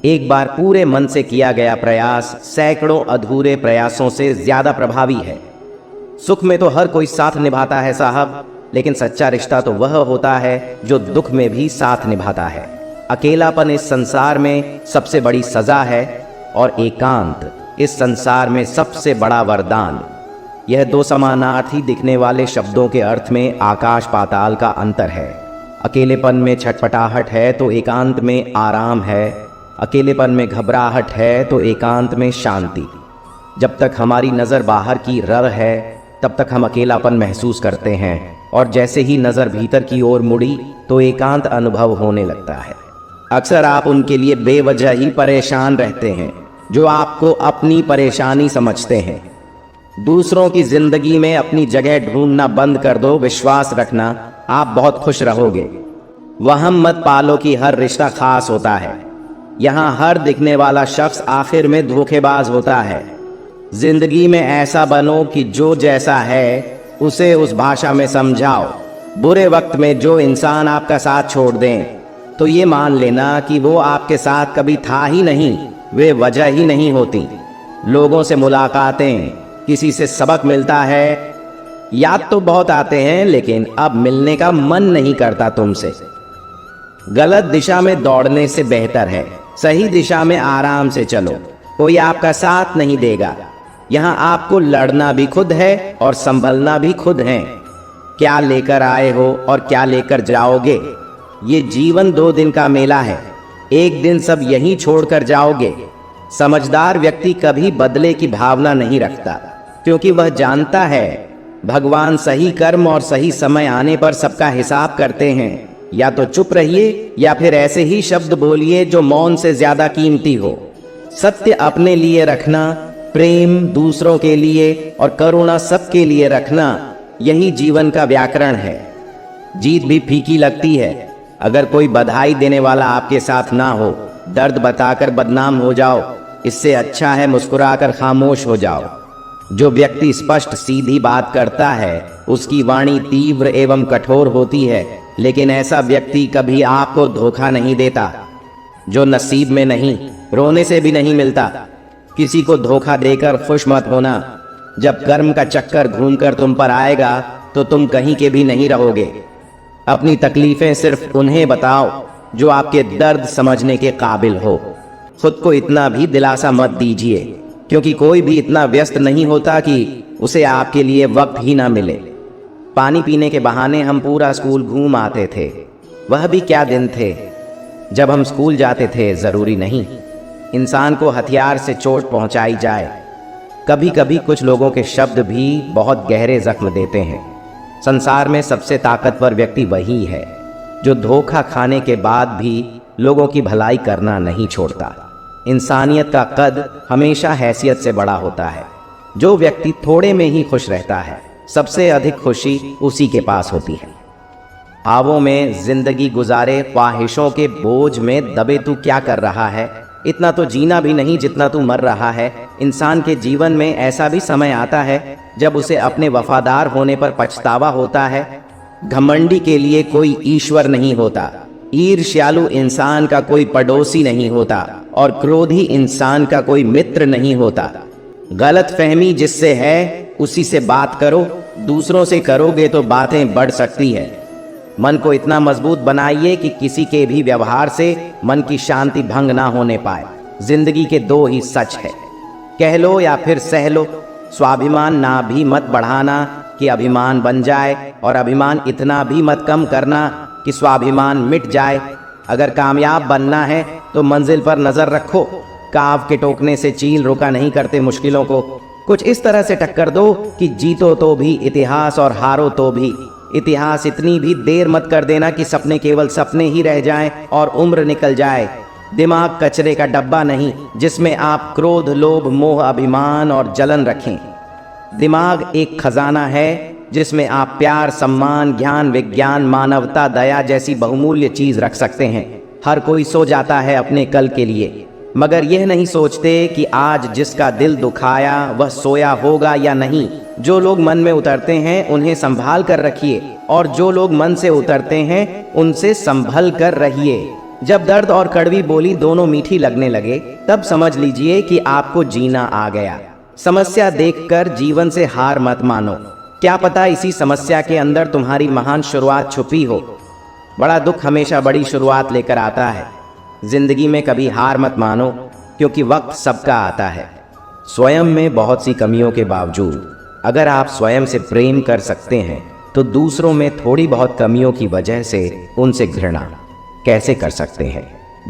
एक बार पूरे मन से किया गया प्रयास सैकड़ों अधूरे प्रयासों से ज्यादा प्रभावी है। सुख में तो हर कोई साथ निभाता है साहब, लेकिन सच्चा रिश्ता तो वह होता है जो दुख में भी साथ निभाता है। अकेलापन इस संसार में सबसे बड़ी सजा है और एकांत इस संसार में सबसे बड़ा वरदान। यह दो समानार्थी दिखने वाले शब्दों के अर्थ में आकाश पाताल का अंतर है। अकेलेपन में छटपटाहट है तो एकांत में आराम है। अकेलेपन में घबराहट है तो एकांत में शांति। जब तक हमारी नज़र बाहर की रर है तब तक हम अकेलापन महसूस करते हैं, और जैसे ही नज़र भीतर की ओर मुड़ी तो एकांत अनुभव होने लगता है। अक्सर आप उनके लिए बेवजह ही परेशान रहते हैं जो आपको अपनी परेशानी समझते हैं। दूसरों की जिंदगी में अपनी जगह ढूंढना बंद कर दो, विश्वास रखना आप बहुत खुश रहोगे। वहम मत पालो कि हर रिश्ता खास होता है। यहाँ हर दिखने वाला शख्स आखिर में धोखेबाज होता है। जिंदगी में ऐसा बनो कि जो जैसा है उसे उस भाषा में समझाओ। बुरे वक्त में जो इंसान आपका साथ छोड़ दें तो ये मान लेना कि वो आपके साथ कभी था ही नहीं, वे वजह ही नहीं होती। लोगों से मुलाकातें, किसी से सबक मिलता है, याद तो बहुत आते हैं लेकिन अब मिलने का मन नहीं करता तुमसे। गलत दिशा में दौड़ने से बेहतर है सही दिशा में आराम से चलो। कोई आपका साथ नहीं देगा। यहाँ आपको लड़ना भी खुद है और संभलना भी खुद है। क्या लेकर आए हो और क्या लेकर जाओगे, ये जीवन 2 दिन का मेला है। एक दिन सब यहीं छोड़कर जाओगे। समझदार व्यक्ति कभी बदले की भावना नहीं रखता, क्योंकि वह जानता है भगवान सही कर्म और सही समय आने पर सबका हिसाब करते हैं। या तो चुप रहिए या फिर ऐसे ही शब्द बोलिए जो मौन से ज्यादा कीमती हो। सत्य अपने लिए रखना, प्रेम दूसरों के लिए और करुणा सबके लिए रखना, यही जीवन का व्याकरण है। जीत भी फीकी लगती है अगर कोई बधाई देने वाला आपके साथ ना हो। दर्द बताकर बदनाम हो जाओ, इससे अच्छा है मुस्कुराकर खामोश हो जाओ। जो व्यक्ति स्पष्ट सीधी बात करता है उसकी वाणी तीव्र एवं कठोर होती है, लेकिन ऐसा व्यक्ति कभी आपको धोखा नहीं देता। जो नसीब में नहीं, रोने से भी नहीं मिलता। किसी को धोखा देकर खुश मत होना। जब कर्म का चक्कर घूमकर तुम पर आएगा तो तुम कहीं के भी नहीं रहोगे। अपनी तकलीफें सिर्फ उन्हें बताओ जो आपके दर्द समझने के काबिल हो। खुद को इतना भी दिलासा मत दीजिए, क्योंकि कोई भी इतना व्यस्त नहीं होता कि उसे आपके लिए वक्त ही ना मिले। पानी पीने के बहाने हम पूरा स्कूल घूम आते थे। वह भी क्या दिन थे जब हम स्कूल जाते थे। जरूरी नहीं इंसान को हथियार से चोट पहुंचाई जाए। कभी कभी कुछ लोगों के शब्द भी बहुत गहरे जख्म देते हैं। संसार में सबसे ताकतवर व्यक्ति वही है जो धोखा खाने के बाद भी लोगों की भलाई करना नहीं छोड़ता। इंसानियत का कद हमेशा हैसियत से बड़ा होता है। जो व्यक्ति थोड़े में ही खुश रहता है, सबसे अधिक खुशी उसी के पास होती है। ख्वाबों में जिंदगी गुजारे, ख्वाहिशों के बोझ में दबे तू क्या कर रहा है। इतना तो जीना भी नहीं जितना तू मर रहा है। इंसान के जीवन में ऐसा भी समय आता है जब उसे अपने वफादार होने पर पछतावा होता है। घमंडी के लिए कोई ईश्वर नहीं होता। ईर्ष्यालु इंसान का कोई पड़ोसी नहीं होता और क्रोधी इंसान का कोई मित्र नहीं होता। गलत फहमी जिससे है उसी से बात करो। दूसरों से करोगे तो बातें बढ़ सकती है। मन को इतना मजबूत बनाइए कि किसी के भी व्यवहार से मन की शांति भंग ना होने पाए। जिंदगी के 2 ही सच है, कह लो या फिर सह लो। स्वाभिमान ना भी मत बढ़ाना कि अभिमान बन जाए, और अभिमान इतना भी मत कम करना कि स्वाभिमान मिट जाए। अगर कामयाब बनना है तो मंजिल पर नजर रखो। काव के टोकने से चील रोका नहीं करते मुश्किलों को। कुछ इस तरह से टक्कर दो कि जीतो तो भी इतिहास और हारो तो भी इतिहास। इतनी भी देर मत कर देना कि सपने केवल सपने ही रह जाएं और उम्र निकल जाए। दिमाग कचरे का डब्बा नहीं जिसमें आप क्रोध, लोभ, मोह, अभिमान और जलन रखें। दिमाग एक खजाना है जिसमें आप प्यार, सम्मान, ज्ञान, विज्ञान, मानवता, दया जैसी बहुमूल्य चीज रख सकते हैं। हर कोई सो जाता है अपने कल के लिए, मगर यह नहीं सोचते कि आज जिसका दिल दुखाया वह सोया होगा या नहीं। जो लोग मन में उतरते हैं उन्हें संभाल कर रखिए, और जो लोग मन से उतरते हैं उनसे संभल कर रहिए। जब दर्द और कड़वी बोली दोनों मीठी लगने लगे, तब समझ लीजिए कि आपको जीना आ गया। समस्या देखकर जीवन से हार मत मानो। क्या पता इसी समस्या के अंदर तुम्हारी महान शुरुआत छुपी हो। बड़ा दुख हमेशा बड़ी शुरुआत लेकर आता है। जिंदगी में कभी हार मत मानो, क्योंकि वक्त सबका आता है। स्वयं में बहुत सी कमियों के बावजूद अगर आप स्वयं से प्रेम कर सकते हैं, तो दूसरों में थोड़ी बहुत कमियों की वजह से उनसे घृणा कैसे कर सकते हैं।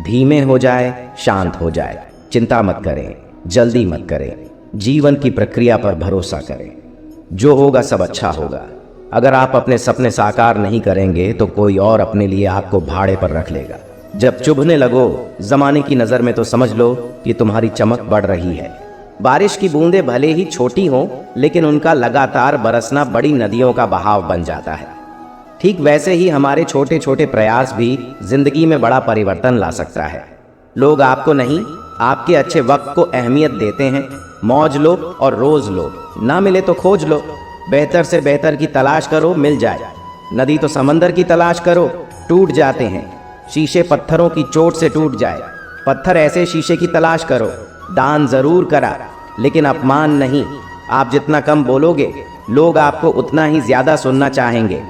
धीमे हो जाए, शांत हो जाए, चिंता मत करें, जल्दी मत करें, जीवन की प्रक्रिया पर भरोसा करें। जो होगा सब अच्छा होगा। अगर आप अपने सपने साकार नहीं करेंगे तो कोई और अपने लिए आपको भाड़े पर रख लेगा। जब चुभने लगो जमाने की नज़र में, तो समझ लो कि तुम्हारी चमक बढ़ रही है। बारिश की बूंदें भले ही छोटी हों, लेकिन उनका लगातार बरसना बड़ी नदियों का बहाव बन जाता है। ठीक वैसे ही हमारे छोटे छोटे प्रयास भी जिंदगी में बड़ा परिवर्तन ला सकता है। लोग आपको नहीं, आपके अच्छे वक्त को अहमियत देते हैं। मौज लो और रोज लो, ना मिले तो खोज लो। बेहतर से बेहतर की तलाश करो, मिल जाए। नदी तो समंदर की तलाश करो, टूट जाते हैं। शीशे पत्थरों की चोट से टूट जाए, पत्थर ऐसे शीशे की तलाश करो। दान जरूर करा, लेकिन अपमान नहीं। आप जितना कम बोलोगे, लोग आपको उतना ही ज्यादा सुनना चाहेंगे।